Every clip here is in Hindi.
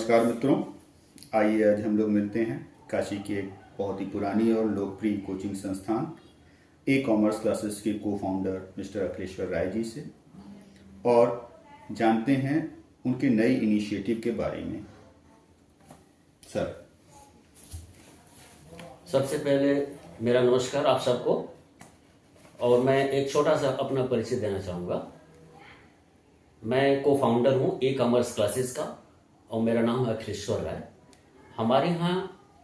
नमस्कार मित्रों, आइए आज हम लोग मिलते हैं काशी की एक बहुत ही पुरानी और लोकप्रिय कोचिंग संस्थान ई कॉमर्स क्लासेस के को फाउंडर मिस्टर अखिलेश्वर राय जी से और जानते हैं उनके नए इनिशिएटिव के बारे में। सर, सबसे पहले मेरा नमस्कार आप सबको। और मैं एक छोटा सा अपना परिचय देना चाहूँगा। मैं को फाउंडर हूँ ई कॉमर्स क्लासेस का और मेरा नाम है अखिलेश्वर राय। हमारे यहाँ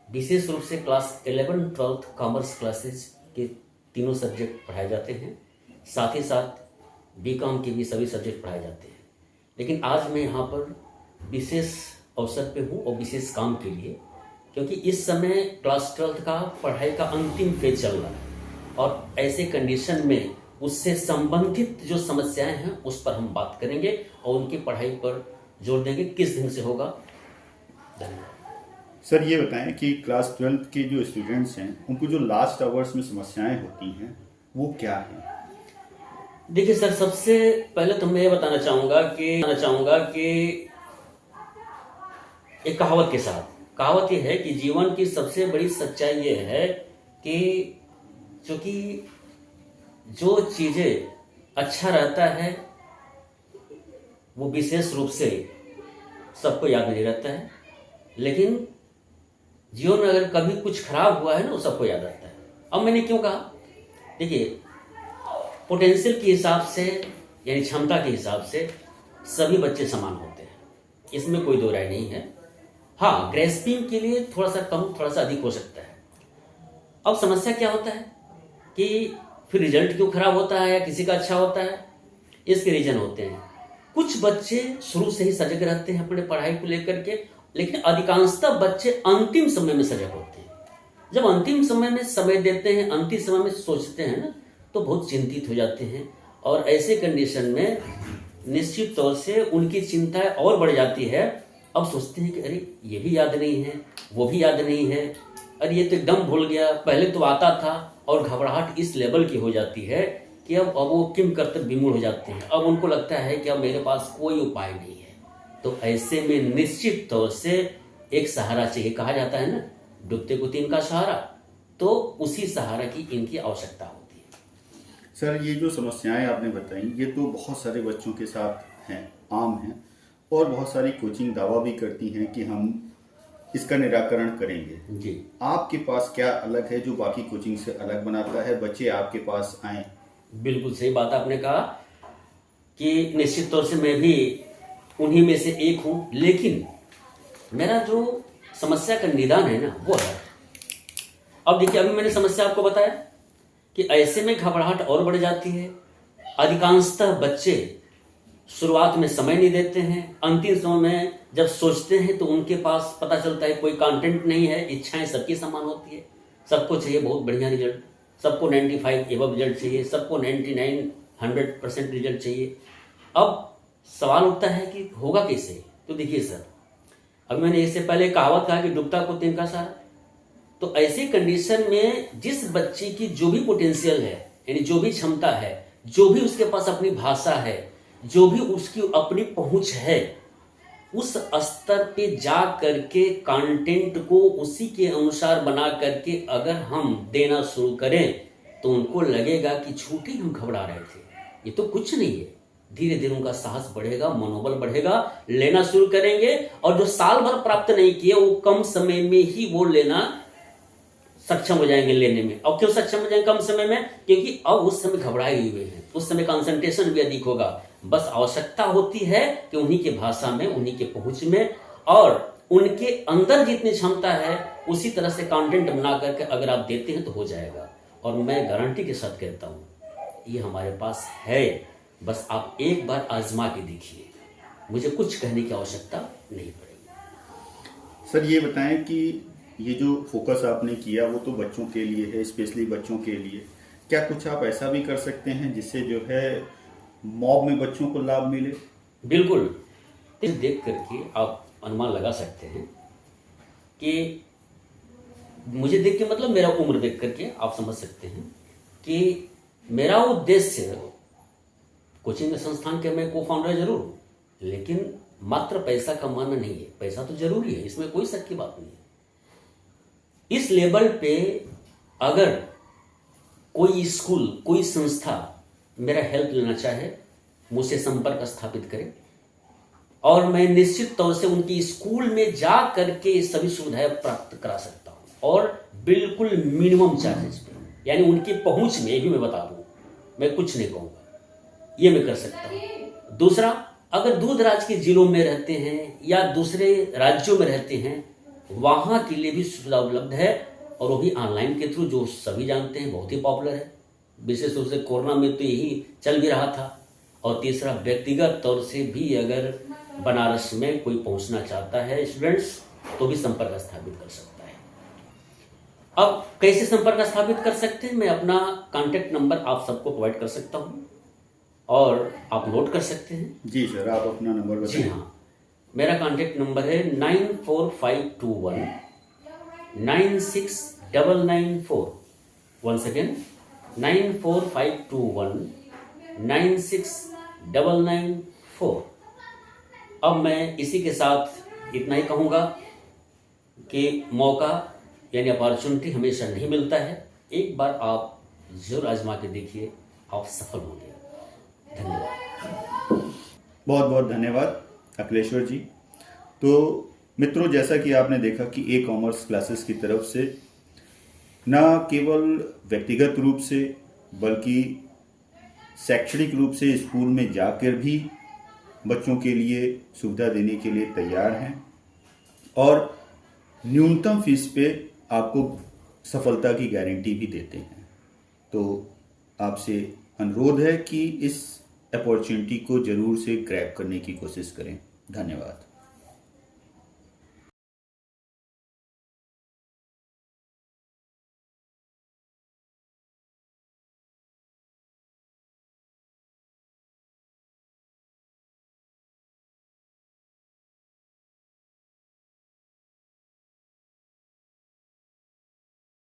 विशेष रूप से क्लास 11, 12 कॉमर्स क्लासेस के तीनों सब्जेक्ट पढ़ाए जाते हैं, साथ ही साथ बीकॉम के भी सभी सब्जेक्ट पढ़ाए जाते हैं। लेकिन आज मैं यहाँ पर विशेष अवसर पे हूँ और विशेष काम के लिए, क्योंकि इस समय क्लास 12 का पढ़ाई का अंतिम फेज चल रहा है और ऐसे कंडीशन में उससे संबंधित जो समस्याएं हैं उस पर हम बात करेंगे और उनकी पढ़ाई पर जोर देंगे किस ढंग से होगा। धन्यवाद। सर ये बताएं कि क्लास 12 के जो स्टूडेंट्स हैं उनको जो लास्ट आवर्स में समस्याएं होती हैं वो क्या हैं? देखिए सर, सबसे पहले तो मैं ये बताना चाहूँगा कि एक कहावत ये है कि जीवन की सबसे बड़ी सच्चाई ये है कि चूंकि जो चीज़ें अच्छा रहता है वो विशेष रूप से सबको याद नहीं रहता है, लेकिन जीवन में अगर कभी कुछ खराब हुआ है ना वो सबको याद रहता है। अब मैंने क्यों कहा, देखिए पोटेंशियल के हिसाब से यानी क्षमता के हिसाब से सभी बच्चे समान होते हैं, इसमें कोई दो राय नहीं है। हाँ, ग्रेस्पिंग के लिए थोड़ा सा कम थोड़ा सा अधिक हो सकता है। अब समस्या क्या होता है कि फिर रिजल्ट क्यों खराब होता है या किसी का अच्छा होता है, इसके रीजन होते हैं। कुछ बच्चे शुरू से ही सजग रहते हैं अपने पढ़ाई को लेकर के, लेकिन अधिकांशतः बच्चे अंतिम समय में सजग होते हैं। जब अंतिम समय में समय देते हैं, अंतिम समय में सोचते हैं ना, तो बहुत चिंतित हो जाते हैं और ऐसे कंडीशन में निश्चित तौर से उनकी चिंताएं और बढ़ जाती है। अब सोचते हैं कि अरे ये भी याद नहीं है, वो भी याद नहीं है, अरे ये तो एकदम भूल गया, पहले तो आता था। और घबराहट इस लेवल की हो जाती है कि अब वो किम करते विमूढ़ हो जाते हैं। अब उनको लगता है कि अब मेरे पास कोई उपाय नहीं है। तो ऐसे में निश्चित तौर से एक सहारा चाहिए। कहा जाता है ना, डूबते को तीन का सहारा, तो उसी सहारा की इनकी आवश्यकता होती है। सर, ये जो समस्याएं आपने बताई ये तो बहुत सारे बच्चों के साथ हैं, आम हैं, और बहुत सारी कोचिंग दावा भी करती हैं कि हम इसका निराकरण करेंगे। जी, आपके पास क्या अलग है जो बाकी कोचिंग से अलग बनाता है बच्चे आपके पास आए? बिल्कुल सही बात आपने कहा कि निश्चित तौर से मैं भी उन्हीं में से एक हूं, लेकिन मेरा जो समस्या का निदान है ना वो है। अब देखिए, अभी मैंने समस्या आपको बताया कि ऐसे में घबराहट और बढ़ जाती है। अधिकांशतः बच्चे शुरुआत में समय नहीं देते हैं, अंतिम समय में जब सोचते हैं तो उनके पास पता चलता है कोई कंटेंट नहीं है। इच्छाएं सबकी समान होती है, सबको चाहिए बहुत बढ़िया रिजल्ट, सबको 95 एबव रिजल्ट चाहिए, सबको 99 100% रिजल्ट चाहिए। अब सवाल उठता है कि होगा कैसे। तो देखिए सर, अब मैंने इससे पहले कहावत कहा कि डूबता को तीन का सहारा। तो ऐसी कंडीशन में जिस बच्चे की जो भी पोटेंशियल है, यानी जो भी क्षमता है, जो भी उसके पास अपनी भाषा है, जो भी उसकी अपनी पहुंच है, उस स्तर पे जा करके कंटेंट को उसी के अनुसार बना करके अगर हम देना शुरू करें तो उनको लगेगा कि छूटे हम घबरा रहे थे, ये तो कुछ नहीं है। धीरे धीरे उनका साहस बढ़ेगा, मनोबल बढ़ेगा, लेना शुरू करेंगे और जो साल भर प्राप्त नहीं किए वो कम समय में ही वो लेना सक्षम हो जाएंगे लेने में। और क्यों सक्षम हो जाएंगे कम समय में? क्योंकि अब उस समय घबराए हुए हैं, उस समय कंसंट्रेशन भी अधिक होगा। बस आवश्यकता होती है कि उन्हीं के भाषा में, उन्हीं के पहुंच में और उनके अंदर जितनी क्षमता है उसी तरह से कंटेंट बना करके अगर आप देते हैं तो हो जाएगा। और मैं गारंटी के साथ कहता हूं ये हमारे पास है, बस आप एक बार आजमा के देखिए, मुझे कुछ कहने की आवश्यकता नहीं पड़ेगी। सर ये बताएं कि ये जो फोकस आपने किया वो तो बच्चों के लिए है, स्पेशली बच्चों के लिए, क्या कुछ आप ऐसा भी कर सकते हैं जिससे जो है मॉब में बच्चों को लाभ मिले? बिल्कुल, देख करके आप अनुमान लगा सकते हैं कि मुझे देख के मतलब मेरा उम्र देख करके आप समझ सकते हैं कि मेरा उद्देश्य कोचिंग संस्थान के मैं को फाउंडर जरूर हूँ, लेकिन मात्र पैसा कमाना नहीं है, पैसा तो जरूरी है, इसमें कोई शक की बात नहीं है। इस लेवल पे अगर कोई स्कूल, कोई संस्था मेरा हेल्प लेना चाहे, मुझसे संपर्क स्थापित करे और मैं निश्चित तौर से उनकी स्कूल में जा करके सभी सुविधाएं प्राप्त करा सकता हूं और बिल्कुल मिनिमम चार्जेस पे, यानी उनकी पहुंच में भी मैं बता दूं, मैं कुछ नहीं कहूंगा, ये मैं कर सकता हूं। दूसरा, अगर दूर दराज के जिलों में रहते हैं या दूसरे राज्यों में रहते हैं, वहां के लिए भी सुविधा उपलब्ध है और वो भी ऑनलाइन के थ्रू, जो सभी जानते हैं बहुत ही पॉपुलर है। विशेष रूप से कोरोना में तो यही चल भी रहा था। और तीसरा, व्यक्तिगत तौर से भी अगर बनारस में कोई पहुंचना चाहता है स्टूडेंट्स, तो भी संपर्क स्थापित कर सकता है। अब कैसे संपर्क स्थापित कर सकते हैं, मैं अपना कॉन्टेक्ट नंबर आप सबको प्रोवाइड कर सकता हूं और आप नोट कर सकते हैं। जी सर, आप अपना नंबर बताएं। जी हाँ, मेरा कॉन्टेक्ट नंबर है 94521 96994। Once again 94521 96994। अब मैं इसी के साथ इतना ही कहूँगा कि मौका यानी अपॉर्चुनिटी हमेशा नहीं मिलता है। एक बार आप जरूर आजमा के देखिए, आप सफल होंगे। धन्यवाद। बहुत बहुत धन्यवाद अखिलेश्वर जी। तो मित्रों, जैसा कि आपने देखा कि ई कॉमर्स क्लासेस की तरफ से न केवल व्यक्तिगत रूप से बल्कि शैक्षणिक रूप से स्कूल में जाकर भी बच्चों के लिए सुविधा देने के लिए तैयार हैं और न्यूनतम फीस पे आपको सफलता की गारंटी भी देते हैं। तो आपसे अनुरोध है कि इस अपॉर्चुनिटी को जरूर से ग्रैब करने की कोशिश करें। धन्यवाद।